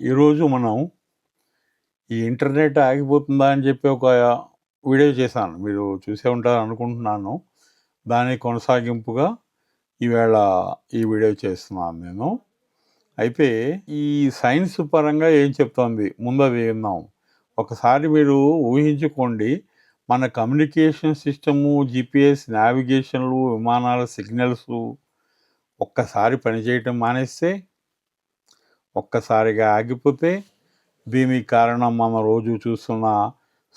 ఈరోజు మనం ఈ ఇంటర్నెట్ ఆగిపోతుందా అని చెప్పి ఒక వీడియో చేశాను. మీరు చూసే ఉంటారు అనుకుంటున్నాను. దాని కొనసాగింపుగా ఈవేళ ఈ వీడియో చేస్తున్నాను నేను. అయితే ఈ సైన్స్ పరంగా ఏం చెప్తోంది ముందు అది విందాం. ఒకసారి మీరు ఊహించుకోండి, మన కమ్యూనికేషన్ సిస్టము, జీపీఎస్ నావిగేషన్లు, విమానాల సిగ్నల్స్ ఒక్కసారి పనిచేయటం మానేస్తే, ఒక్కసారిగా ఆగిపోతే, దీనికి కారణం మనం రోజు చూస్తున్న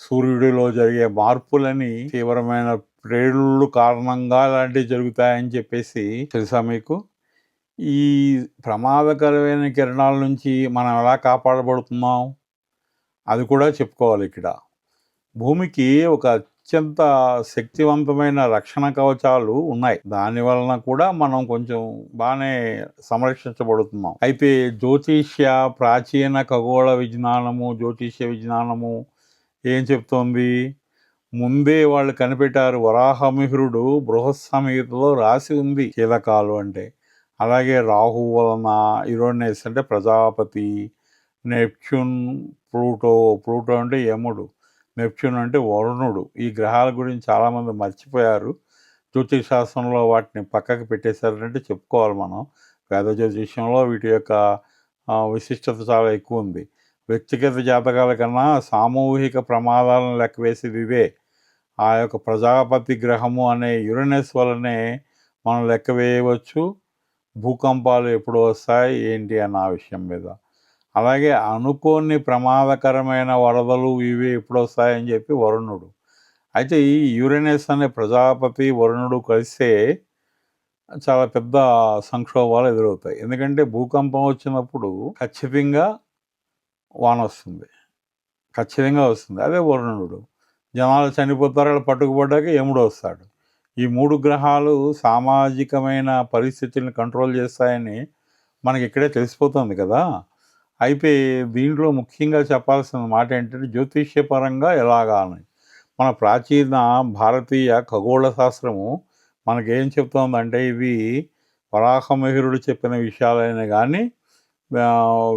సూర్యుడిలో జరిగే మార్పులని, తీవ్రమైన ప్రేరులు కారణంగా ఇలాంటివి జరుగుతాయని చెప్పేసి తెలుసా మీకు? ఈ ప్రమాదకరమైన కిరణాల నుంచి మనం ఎలా కాపాడబడుతున్నాం అది కూడా చెప్పుకోవాలి ఇక్కడ. భూమికి ఒక అత్యంత శక్తివంతమైన రక్షణ కవచాలు ఉన్నాయి. దాని వలన కూడా మనం కొంచెం బాగానే సంరక్షించబడుతున్నాం. అయితే జ్యోతిష్య, ప్రాచీన ఖగోళ విజ్ఞానము, జ్యోతిష్య విజ్ఞానము ఏం చెప్తోంది? ముందే వాళ్ళు కనిపెట్టారు. వరాహమిహిరుడు బృహత్ సంహితలో రాసి ఉంది కీలకాలు అంటే. అలాగే రాహు వలన యురేనస్ అంటే ప్రజాపతి, నెప్ట్యూన్, ప్లూటో అంటే యముడు, నెప్ట్యూన్ అంటే వరుణుడు. ఈ గ్రహాల గురించి చాలామంది మర్చిపోయారు. జ్యోతిష్ శాస్త్రంలో వాటిని పక్కకి పెట్టేశారంటే చెప్పుకోవాలి మనం. వేద జ్యోతిష్యంలో వీటి యొక్క విశిష్టత చాలా ఎక్కువ ఉంది. వ్యక్తిగత జాతకాల కన్నా సామూహిక ప్రమాదాలను లెక్కవేసేది ఇదే. ఆ యొక్క ప్రజాపతి గ్రహము అనే యురేనస్ వల్లనే మనం లెక్క వేయవచ్చు భూకంపాలు ఎప్పుడు వస్తాయి ఏంటి అన్న విషయం మీద. అలాగే అనుకోని ప్రమాదకరమైన వరదలు ఇవి ఎప్పుడు వస్తాయని చెప్పి వరుణుడు. అయితే ఈ యురేనస్ అనే ప్రజాపతి వరుణుడు కలిస్తే చాలా పెద్ద సంక్షోభాలు ఎదురవుతాయి. ఎందుకంటే భూకంపం వచ్చినప్పుడు ఖచ్చితంగా వాన వస్తుంది, ఖచ్చితంగా వస్తుంది. అదే వరుణుడు. జనాలు చనిపోతారు, వాళ్ళు పట్టుకుపడ్డాక యముడు వస్తాడు. ఈ 3 గ్రహాలు సామాజికమైన పరిస్థితులను కంట్రోల్ చేస్తాయని మనకి ఇక్కడే తెలిసిపోతుంది కదా. అయితే దీంట్లో ముఖ్యంగా చెప్పాల్సిన మాట ఏంటంటే జ్యోతిష్యపరంగా ఎలాగా అని. మన ప్రాచీన భారతీయ ఖగోళ శాస్త్రము మనకేం చెప్తోందంటే, ఇవి వరాహమిహిరుడు చెప్పిన విషయాలైనా కానీ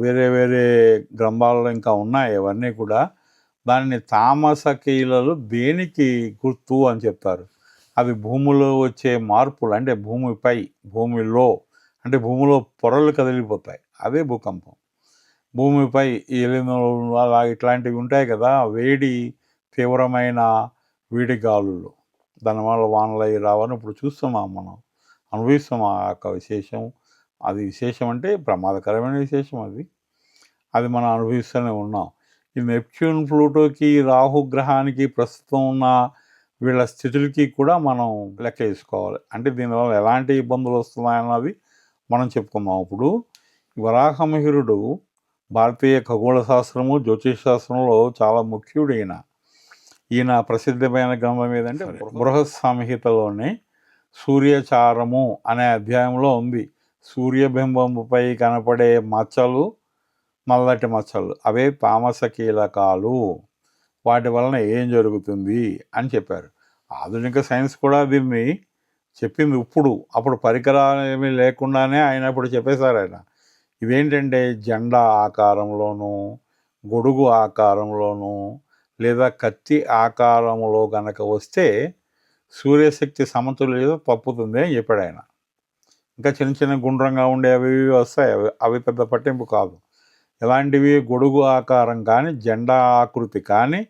వేరే వేరే గ్రంథాలలో ఇంకా ఉన్నాయి అవన్నీ కూడా. దాన్ని తామస కీలలు దేనికి గుర్తు అని చెప్తారు. అవి భూమిలో వచ్చే మార్పులు, అంటే భూమిపై, భూమిలో అంటే భూమిలో పొరలు కదిలిపోతాయి, అదే భూకంపం. భూమిపై అలా ఇట్లాంటివి ఉంటాయి కదా, వేడి, తీవ్రమైన వేడి గాలులు, దానివల్ల వానలు అవి రావని ఇప్పుడు చూస్తున్నాం, మనం అనుభవిస్తున్నాం ఆ యొక్క విశేషం. అది విశేషం అంటే ప్రమాదకరమైన విశేషం. అది మనం అనుభవిస్తూనే ఉన్నాం. ఈ నెప్ట్యూన్, ప్లూటోకి, రాహు గ్రహానికి ప్రస్తుతం ఉన్న వీళ్ళ స్థితులకి కూడా మనం లెక్క వేసుకోవాలి. అంటే దీనివల్ల ఎలాంటి ఇబ్బందులు వస్తున్నాయన్నది మనం చెప్పుకుందాం. ఇప్పుడు వరాహమిహిరుడు భారతీయ ఖగోళ శాస్త్రము, జ్యోతిష్ శాస్త్రంలో చాలా ముఖ్యుడు. ఈయన ప్రసిద్ధమైన గ్రంథం ఏదంటే బృహత్ సంహితలోనే సూర్యచారము అనే అధ్యాయంలో ఉంది. సూర్యబింబంపై కనపడే మచ్చలు, నల్లటి మచ్చలు, అవే తామస కీలకాలు. వాటి వలన ఏం జరుగుతుంది అని చెప్పారు. ఆధునిక సైన్స్ కూడా దీన్ని చెప్పింది అప్పుడు పరికరాలు ఏమీ లేకుండానే ఆయన ఇప్పుడు చెప్పేశారు ఆయన. ఇవేంటంటే జెండా ఆకారంలోనూ, గొడుగు ఆకారంలోనూ, లేదా కత్తి ఆకారంలో కనుక వస్తే సూర్యశక్తి సమతుల్యత తప్పుతుంది అని చెప్పాడు ఆయన. ఇంకా చిన్న చిన్న గుండ్రంగా ఉండే అవి వస్తాయి, అవి పెద్ద పట్టింపు కాదు. ఇలాంటివి గొడుగు ఆకారం కానీ, జెండా ఆకృతి కానీ,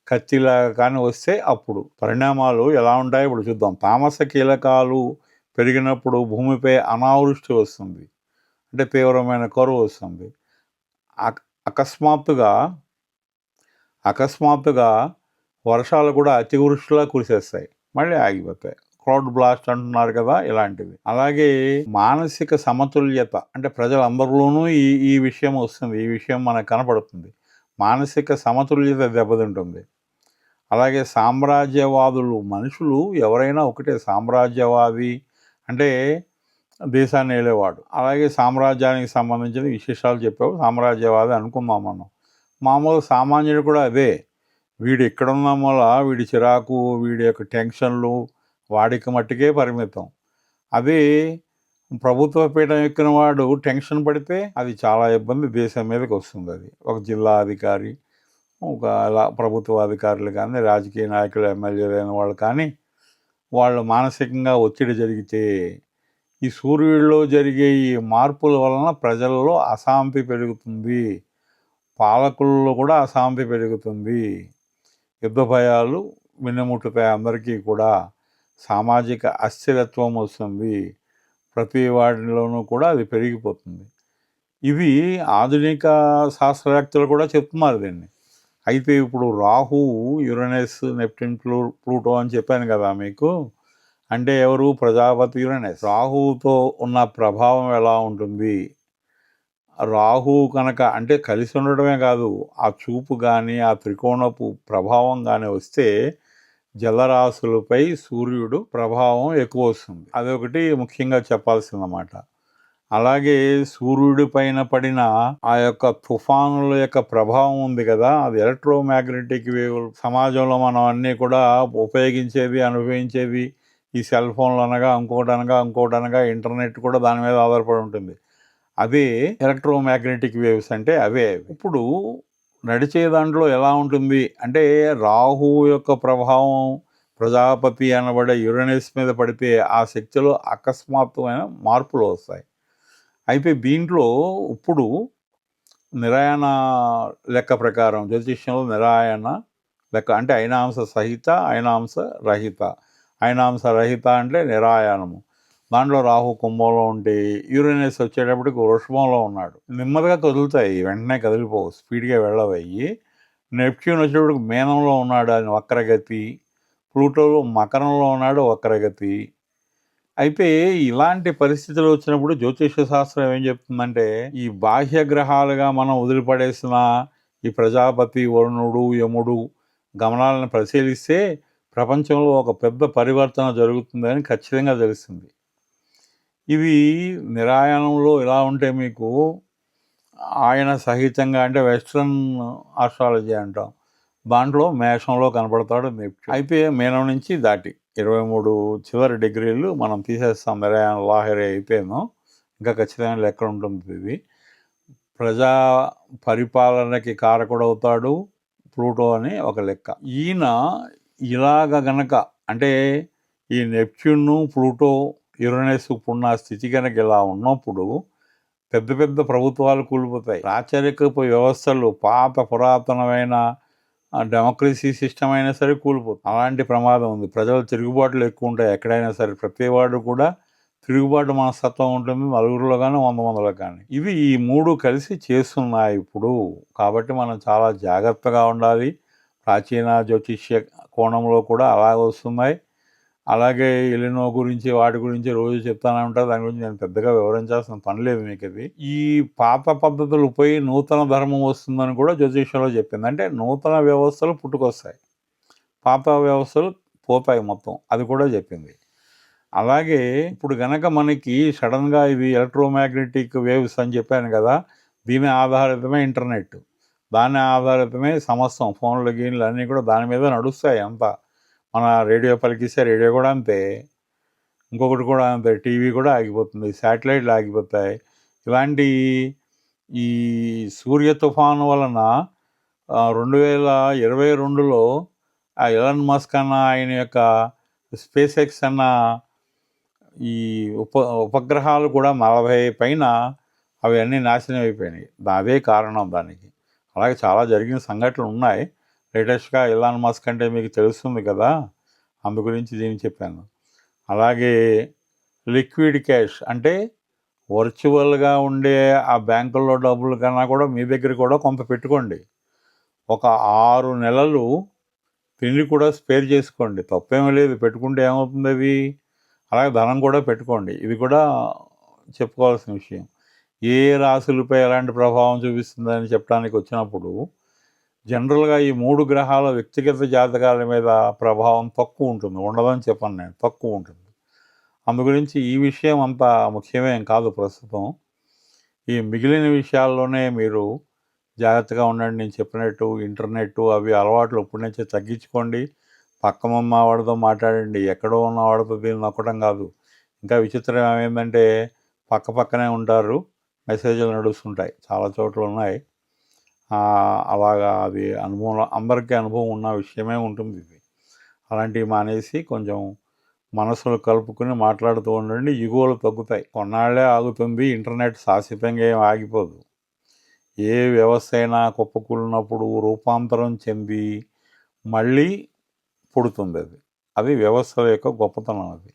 కత్తిలాగా కానీ వస్తే అప్పుడు పరిణామాలు ఎలా ఉంటాయో ఇప్పుడు చూద్దాం. తామస కీలకాలు పెరిగినప్పుడు భూమిపై అనావృష్టి వస్తుంది, అంటే తీవ్రమైన కరువు వస్తుంది. అకస్మాత్తుగా వర్షాలు కూడా అతివృష్టిలా కురిసేస్తాయి, మళ్ళీ ఆగిపోతాయి. క్లౌడ్ బ్లాస్ట్ అంటున్నారు కదా, ఇలాంటివి. అలాగే మానసిక సమతుల్యత, అంటే ప్రజలందరిలోనూ ఈ విషయం వస్తుంది, ఈ విషయం మనకు కనపడుతుంది. మానసిక సమతుల్యత దెబ్బతింటుంది. అలాగే సామ్రాజ్యవాదులు, మనుషులు ఎవరైనా ఒకటే. సామ్రాజ్యవాది అంటే దేశాన్ని ఏలేవాడు. అలాగే సామ్రాజ్యానికి సంబంధించిన విశేషాలు చెప్పావు. సామ్రాజ్యవాది అనుకుందాం మనం. మామూలు సామాన్యుడు కూడా అదే. వీడు ఎక్కడున్న వల్ల వీడి చిరాకు, వీడి యొక్క టెన్షన్లు వాడికి మట్టుకే పరిమితం. అదే ప్రభుత్వ పీఠం ఎక్కిన వాడు టెన్షన్ పడితే అది చాలా ఇబ్బంది దేశం మీదకి వస్తుంది. అది ఒక జిల్లా అధికారి, ఒక ప్రభుత్వ అధికారులు కానీ, రాజకీయ నాయకులు, ఎమ్మెల్యేలు అయిన వాళ్ళు కానీ, వాళ్ళు మానసికంగా ఒత్తిడి జరిగితే ఈ సూర్యుడిలో జరిగే ఈ మార్పుల వలన ప్రజల్లో అశాంతి పెరుగుతుంది, పాలకుల్లో కూడా అశాంతి పెరుగుతుంది, యుద్ధ భయాలు మిన్నముట్టుతాయి, అందరికీ కూడా సామాజిక అస్థిరత్వం వస్తుంది, ప్రతి వాటిలోనూ కూడా అది పెరిగిపోతుంది. ఇవి ఆధునిక శాస్త్రవేత్తలు కూడా చెప్తున్నారు దీన్ని. అయితే ఇప్పుడు రాహు, యురేనస్, నెప్ట్యూన్, ప్లూటో అని చెప్పాను కదా మీకు. అంటే ఎవరు? ప్రజాపతి యురేనస్. రాహువుతో ఉన్న ప్రభావం ఎలా ఉంటుంది? రాహు కనుక అంటే కలిసి ఉండడమే కాదు, ఆ చూపు కానీ, ఆ త్రికోణపు ప్రభావం కానీ వస్తే జలరాశులపై సూర్యుడు ప్రభావం ఎక్కువ వస్తుంది. అదొకటి ముఖ్యంగా చెప్పాల్సిందన్నమాట. అలాగే సూర్యుడి పైన పడిన ఆ యొక్క తుఫానుల యొక్క ప్రభావం ఉంది కదా, అది ఎలక్ట్రోమాగ్నెటిక్ వేవ్. సమాజంలో మనం అన్నీ కూడా ఉపయోగించేవి, అనుభవించేవి ఈ సెల్ ఫోన్లు అనగా ఇంకోటనగా ఇంటర్నెట్ కూడా దాని మీద ఆధారపడి ఉంటుంది. అదే ఎలక్ట్రోమాగ్నెటిక్ వేవ్స్ అంటే అవే. ఇప్పుడు నడిచే దాంట్లో ఎలా ఉంటుంది అంటే, రాహు యొక్క ప్రభావం ప్రజాపతి అనబడే యురేనస్ మీద పడితే ఆ శక్తిలో అకస్మాత్తుమైన మార్పులు వస్తాయి. అయితే దీంట్లో ఇప్పుడు నిరాయన లెక్క ప్రకారం, జ్యోతిష్యంలో నిరాయన లెక్క అంటే అయినాంశ సహిత, అయినాంశ రహిత. అయినాంశ రహిత అంటే నిరాయనము. దాంట్లో రాహు కుంభంలో ఉంటే, యురేనస్ వచ్చేటప్పటికి వృషభంలో ఉన్నాడు. నెమ్మదిగా కదులుతాయి, వెంటనే కదిలిపోవు, స్పీడ్గా వెళ్ళవయ్యి. నెప్ట్యూన్ వచ్చేటప్పటికి మీనంలో ఉన్నాడు, అది వక్రగతి. ప్లూటో మకరంలో ఉన్నాడు, వక్రగతి. అయితే ఇలాంటి పరిస్థితులు వచ్చినప్పుడు జ్యోతిష శాస్త్రం ఏం చెప్తుందంటే, ఈ బాహ్య గ్రహాలుగా మనం వదిలిపడేసిన ఈ ప్రజాపతి, వరుణుడు, యముడు గమనాలను పరిశీలిస్తే ప్రపంచంలో ఒక పెద్ద పరివర్తన జరుగుతుందని ఖచ్చితంగా తెలుస్తుంది. ఇవి నిరాయనంలో ఎలా ఉంటే మీకు ఆయన సహితంగా అంటే వెస్ట్రన్ ఆస్ట్రాలజీ అంటాం, దాంట్లో మేషంలో కనపడతాడు నెప్ట్యూన్. అయితే మీనం నుంచి దాటి 23 చివరి డిగ్రీలు మనం తీసేస్తాం. నిరాయన లాహరి అయిపోయాను, ఇంకా ఖచ్చితమైన లెక్క ఉంటుంది. ఇది ప్రజా పరిపాలనకి కారకుడవుతాడు ప్లూటో అని ఒక లెక్క. ఈయన ఇలాగ గనక అంటే ఈ నెప్ట్యూన్, ప్లూటో, యురేనస్ ఉన్న స్థితి కనుక ఇలా ఉన్నప్పుడు పెద్ద పెద్ద ప్రభుత్వాలు కూలిపోతాయి. రాచరికపు వ్యవస్థలు, పాత పురాతనమైన డెమోక్రసీ సిస్టమ్ అయినా సరే కూలిపోతుంది. అలాంటి ప్రమాదం ఉంది. ప్రజలు తిరుగుబాట్లు ఎక్కువ ఉంటాయి ఎక్కడైనా సరే. ప్రతివాడు కూడా తిరుగుబాటు మనస్తత్వం ఉంటుంది, నలుగురిలో కానీ 100 మందిలో కానీ. ఇవి ఈ 3 కలిసి చేస్తున్నాయి ఇప్పుడు. కాబట్టి మనం చాలా జాగ్రత్తగా ఉండాలి. ప్రాచీన జ్యోతిష్య కోణంలో కూడా అలాగే వస్తున్నాయి. అలాగే ఎలినో గురించి, వాటి గురించి రోజు చెప్తానే ఉంటారు. దాని గురించి నేను పెద్దగా వివరించాల్సిన పని లేదు మీకు. అది ఈ పాత పద్ధతులు పోయి నూతన ధర్మం వస్తుందని కూడా జ్యోతిష్యంలో చెప్పింది. అంటే నూతన వ్యవస్థలు పుట్టుకొస్తాయి, పాత వ్యవస్థలు పోతాయి మొత్తం, అది కూడా చెప్పింది. అలాగే ఇప్పుడు గనక మనకి సడన్గా ఇవి ఎలక్ట్రోమాగ్నెటిక్ వేవ్స్ అని చెప్పాను కదా, దీని ఆధారితమే ఇంటర్నెట్, దాని ఆధారితమే సమస్తం, ఫోన్లు గీన్లు అన్నీ కూడా దాని మీద నడుస్తాయి అంతా. మన రేడియో పలికిస్తే రేడియో కూడా అంతే, ఇంకొకటి కూడా అంతే, టీవీ కూడా ఆగిపోతుంది, శాటిలైట్లు ఆగిపోతాయి. ఇలాంటి ఈ సూర్య తుఫాను వలన 2022లో ఆ ఎలన్ మస్క్ అన్న ఆయన యొక్క స్పేస్ ఎక్స్ అన్న ఈ ఉపగ్రహాలు కూడా 40 పైన అవి అన్నీ నాశనం అయిపోయినాయి. అదే కారణం దానికి. అలాగే చాలా జరిగిన సంఘటనలు ఉన్నాయి. లేటెస్ట్గా ఎలాన్ మస్క్ అంటే మీకు తెలుస్తుంది కదా, అందు గురించి దీన్ని చెప్పాను. అలాగే లిక్విడ్ క్యాష్ అంటే వర్చువల్గా ఉండే ఆ బ్యాంకుల్లో డబ్బుల కన్నా కూడా మీ దగ్గర కూడా కొంత పెట్టుకోండి. ఒక 6 నెలలు తిండి కూడా స్పేర్ చేసుకోండి, తప్పేమీ లేదు. పెట్టుకుంటే ఏమవుతుంది అవి. అలాగే ధనం కూడా పెట్టుకోండి, ఇది కూడా చెప్పుకోవాల్సిన విషయం. ఏ రాశులపై ఎలాంటి ప్రభావం చూపిస్తుందని చెప్పడానికి వచ్చినప్పుడు జనరల్గా ఈ 3 గ్రహాల వ్యక్తిగత జాతకాల మీద ప్రభావం తక్కువ ఉంటుంది, ఉండదని చెప్పను నేను, తక్కువ ఉంటుంది. అందు గురించి ఈ విషయం అంత ముఖ్యమేం కాదు ప్రస్తుతం. ఈ మిగిలిన విషయాల్లోనే మీరు జాగ్రత్తగా ఉండండి. నేను చెప్పినట్టు ఇంటర్నెట్ అవి అలవాట్లు ఇప్పటి నుంచే తగ్గించుకోండి. పక్కనున్న వాడితో మాట్లాడండి, ఎక్కడో ఉన్న వాడితో దీన్ని నొక్కడం కాదు. ఇంకా విచిత్రం ఏమైందంటే పక్క పక్కనే ఉంటారు, మెసేజ్లు నడుస్తుంటాయి, చాలా చోట్ల ఉన్నాయి. అలాగా అది అనుభవం, అందరికీ అనుభవం ఉన్న విషయమే ఉంటుంది ఇది. అలాంటివి మానేసి కొంచెం మనసులు కలుపుకుని మాట్లాడుతూ ఉండండి, ఇగోలు తగ్గుతాయి. కొన్నాళ్లే ఆగుతుంది, ఇంటర్నెట్ శాశ్వతంగా ఏం ఆగిపోదు. ఏ వ్యవస్థ అయినా కుప్పకూలినప్పుడు రూపాంతరం చెంది మళ్ళీ పుడుతుంది. అది వ్యవస్థల యొక్క గొప్పతనం. అది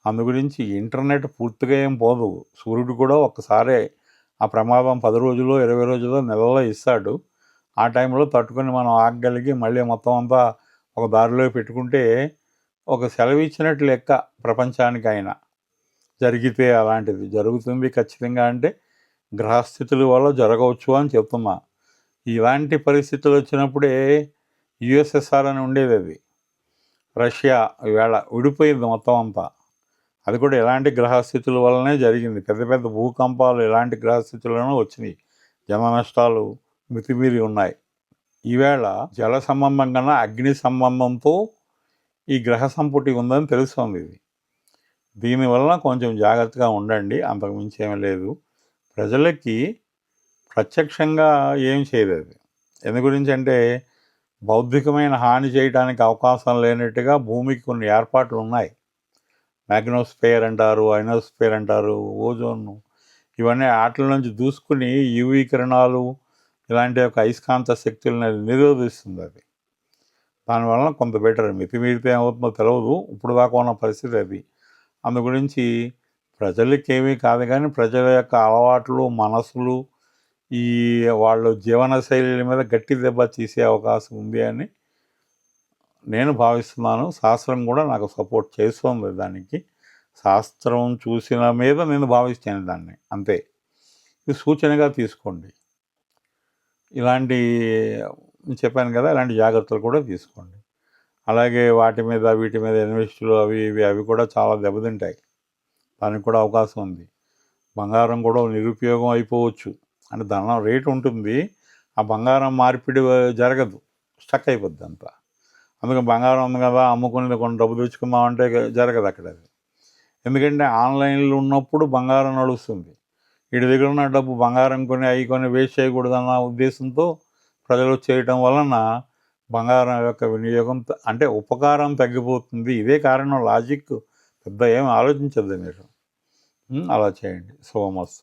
అందుగురించి ఇంటర్నెట్ పూర్తిగా ఏం పోదు. సూర్యుడు కూడా ఒక్కసారే ఆ ప్రమాదం 10 రోజుల్లో 20 రోజుల్లో నెలలో ఇస్తాడు. ఆ టైంలో తట్టుకొని మనం ఆగగలిగి మళ్ళీ మొత్తం అంతా ఒక దారిలో పెట్టుకుంటే ఒక సెలవు ఇచ్చినట్లు లెక్క ప్రపంచానికి. ఆయన జరిగితే అలాంటిది జరుగుతుంది ఖచ్చితంగా అంటే గ్రహస్థితుల వల్ల జరగవచ్చు అని చెప్తున్నా. ఇలాంటి పరిస్థితులు వచ్చినప్పుడే యుఎస్ఎస్ఆర్ అని ఉండేది, అది రష్యా ఈవేళ విడిపోయింది మొత్తం అంతా. అది కూడా ఎలాంటి గ్రహస్థితుల వల్లనే జరిగింది. పెద్ద పెద్ద భూకంపాలు ఎలాంటి గ్రహస్థితుల్లోనూ వచ్చినాయి. జన నష్టాలు మితిమీరి ఉన్నాయి. ఈవేళ జల సంబంధం కన్నా అగ్ని సంబంధంతో ఈ గ్రహ సంపుటి ఉందని తెలుస్తుంది. ఇది దీనివల్ల కొంచెం జాగ్రత్తగా ఉండండి, అంతకుమించి ఏమీ లేదు. ప్రజలకి ప్రత్యక్షంగా ఏం చేయలేదు. ఎందు గురించి అంటే బౌద్ధికమైన హాని చేయడానికి అవకాశం లేనట్టుగా భూమికి కొన్ని ఏర్పాట్లు ఉన్నాయి. మ్యాగ్నోస్ఫియర్ అంటారు, ఐనోస్ఫియర్ అంటారు, ఓజోన్, ఇవన్నీ వాటి నుంచి దూసుకుని యూవీ కిరణాలు ఇలాంటి ఒక అయస్కాంత శక్తులను నిరోధిస్తుంది. అది దానివల్ల కొంత బెటర్. మితిమీరితే ఏమవుతుందో తెలియదు, ఇప్పుడు దాకా ఉన్న పరిస్థితి అది. అందు గురించి ప్రజలకి ఏమీ కాదు, కానీ ప్రజల యొక్క అలవాట్లు, మనసులు, ఈ వాళ్ళ జీవన శైలిల మీద గట్టి దెబ్బ తీసే అవకాశం ఉంది అని నేను భావిస్తున్నాను. శాస్త్రం కూడా నాకు సపోర్ట్ చేస్తుంది దానికి. శాస్త్రం చూసిన మీద నేను భావిస్తాను దాన్ని, అంతే. ఇది సూచనగా తీసుకోండి. ఇలాంటి చెప్పాను కదా, ఇలాంటి జాగ్రత్తలు కూడా తీసుకోండి. అలాగే వాటి మీద వీటి మీద ఇన్వెస్టులు అవి కూడా చాలా దెబ్బతింటాయి. దానికి కూడా అవకాశం ఉంది. బంగారం కూడా నిరుపయోగం అయిపోవచ్చు. అంటే ధనం రేటు ఉంటుంది, ఆ బంగారం మార్పిడి జరగదు, స్టక్ అయిపోద్ది అంతా. అందుకని బంగారం ఉంది కదా అమ్ముకుని కొన్ని డబ్బు తెచ్చుకుందామంటే జరగదు అక్కడ. అది ఎందుకంటే ఆన్లైన్లో ఉన్నప్పుడు బంగారం నడుస్తుంది. వీడి దగ్గర ఉన్న డబ్బు బంగారం కొని వేస్ట్ చేయకూడదన్న ఉద్దేశంతో ప్రజలు చేయటం వలన బంగారం యొక్క వినియోగం అంటే ఉపకారం తగ్గిపోతుంది. ఇదే కారణం, లాజిక్ పెద్ద ఏం ఆలోచించద్దు మీరు. అలా చేయండి. శుభమస్తు.